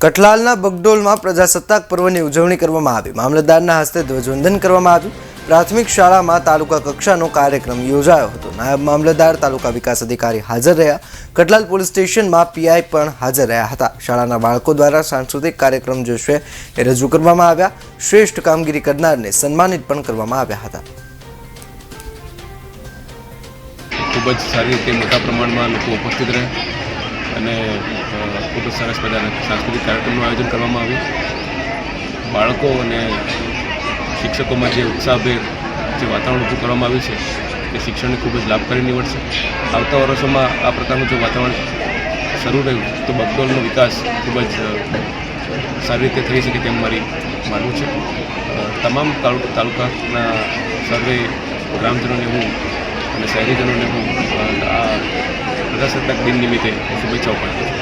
કઠલાલના બગડોલમાં પ્રજાસત્તાક પર્વની ઉજવણી કરવામાં આવી। મામલતદારના હસ્તે ધ્વજવંદન કરવામાં આવ્યું। પ્રાથમિક શાળામાં તાલુકા કક્ષાનો કાર્યક્રમ યોજાયો હતો। નાયબ મામલતદાર, તાલુકા વિકાસ અધિકારી હાજર રહ્યા। કઠલાલ પોલીસ સ્ટેશનમાં પીઆઈ પણ હાજર રહ્યા હતા। શાળાના બાળકો દ્વારા સાંસ્કૃતિક કાર્યક્રમ જે છે એ રજૂ કરવામાં આવ્યા। શ્રેષ્ઠ કામગીરી કરનારને સન્માનિત પણ કરવામાં આવ્યા હતા। ખૂબ જ સારી રીતે મોટા પ્રમાણમાં લોકો ઉપસ્થિત રહ્યા અને ખૂબ જ સરસ મજાના સાંસ્કૃતિક કાર્યક્રમનું આયોજન કરવામાં આવ્યું। બાળકો અને શિક્ષકોમાં જે ઉત્સાહભેર જે વાતાવરણ ઊભું કરવામાં આવ્યું છે તે શિક્ષણને ખૂબ જ લાભકારી નીવડશે। આવતા વર્ષોમાં આ પ્રકારનું જો વાતાવરણ શરૂ રહ્યું તો બગડોલનો વિકાસ ખૂબ જ સારી રીતે થઈ શકે તેમ મારી માનવું છે। તમામ તાલુકાના સર્વે ગ્રામજનોને હું અને શહેરીજનોને હું આ પ્રજાસત્તાક દિન નિમિત્તે શુભેચ્છાઓ પાઠવું છું।